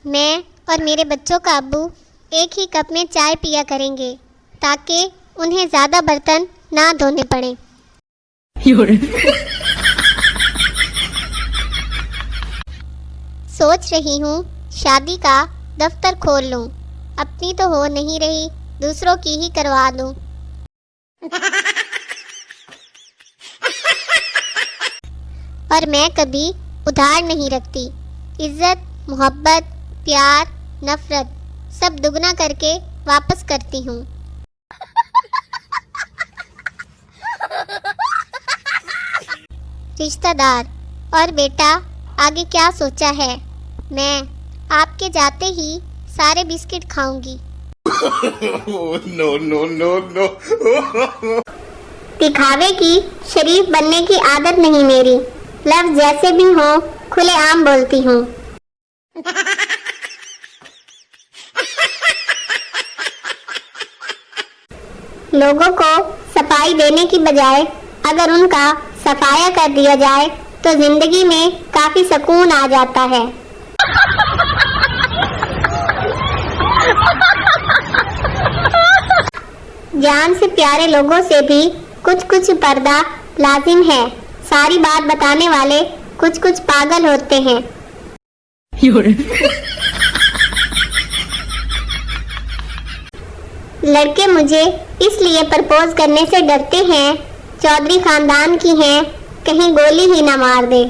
मैं और मेरे बच्चों का अब्बू एक ही कप में चाय पिया करेंगे ताकि उन्हें ज़्यादा बर्तन ना धोने पड़े। सोच रही हूँ शादी का दफ्तर खोल लूँ, अपनी तो हो नहीं रही, दूसरों की ही करवा लूँ। और मैं कभी उधार नहीं रखती, इज्जत, मोहब्बत, प्यार, नफरत सब दुगना करके वापस करती हूँ। रिश्तेदार और बेटा आगे क्या सोचा है? मैं आपके जाते ही सारे बिस्किट खाऊंगी। No no no no. दिखावे की शरीफ बनने की आदत नहीं मेरी, लफ्ज जैसे भी हो खुलेआम बोलती हूँ। लोगों को सफाई देने की बजाय अगर उनका सफाया कर दिया जाए तो जिंदगी में काफी सुकून आ जाता है। जान से प्यारे लोगों से भी कुछ कुछ पर्दा लाजिम है। सारी बात बताने वाले कुछ कुछ पागल होते हैं। लड़के मुझे इसलिए प्रपोज करने से डरते हैं, चौधरी खानदान की हैं, कहीं गोली ही ना मार दे।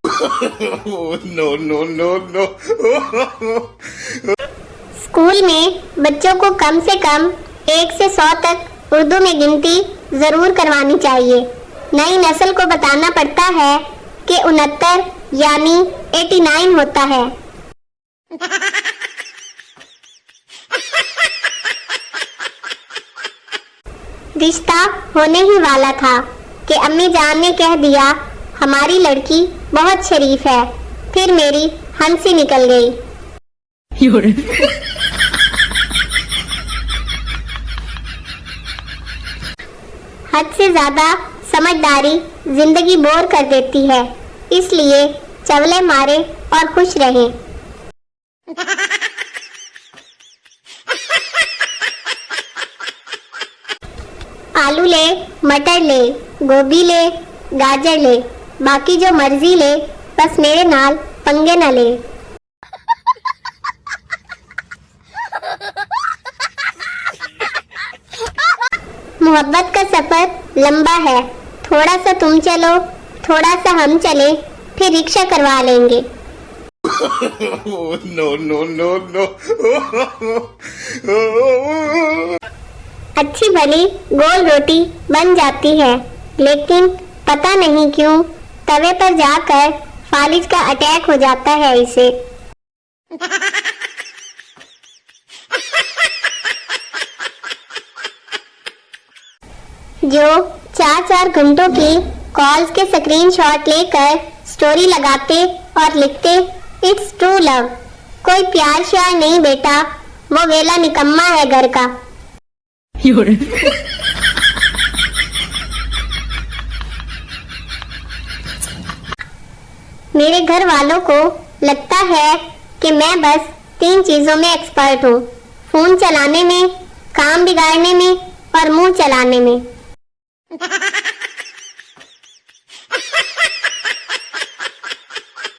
No no no no. School में बच्चों को कम से कम 1 से 100 तक उर्दू में गिनती जरूर करवानी चाहिए। नई नस्ल को बताना पड़ता है कि 69 यानी 89 होता है। रिश्ता होने ही वाला था कि अम्मी जान ने कह दिया हमारी लड़की बहुत शरीफ है, फिर मेरी हंसी निकल गई। हद से ज्यादा समझदारी जिंदगी बोर कर देती है, इसलिए चवले मारे और खुश रहें। आलू ले, मटर ले, गोभी ले, गाजर ले, बाकी जो मर्जी ले, बस मेरे नाल पंगे न ले। मोहब्बत का सफर लंबा है, थोड़ा सा तुम चलो, थोड़ा सा हम चले, फिर रिक्शा करवा लेंगे। No no no no. अच्छी भली गोल रोटी बन जाती है, लेकिन पता नहीं क्यों तवे पर जाकर फालिज का अटैक हो जाता है इसे। जो 4-4 घंटों की कॉल्स के स्क्रीनशॉट लेकर स्टोरी लगाते और लिखते इट्स ट्रू लव, कोई प्यार श्यार नहीं बेटा, वो वेला निकम्मा है घर का। मेरे घर वालों को लगता है कि मैं बस 3 चीजों में एक्सपर्ट हूँ, फोन चलाने में, काम बिगाड़ने में और मुंह चलाने में।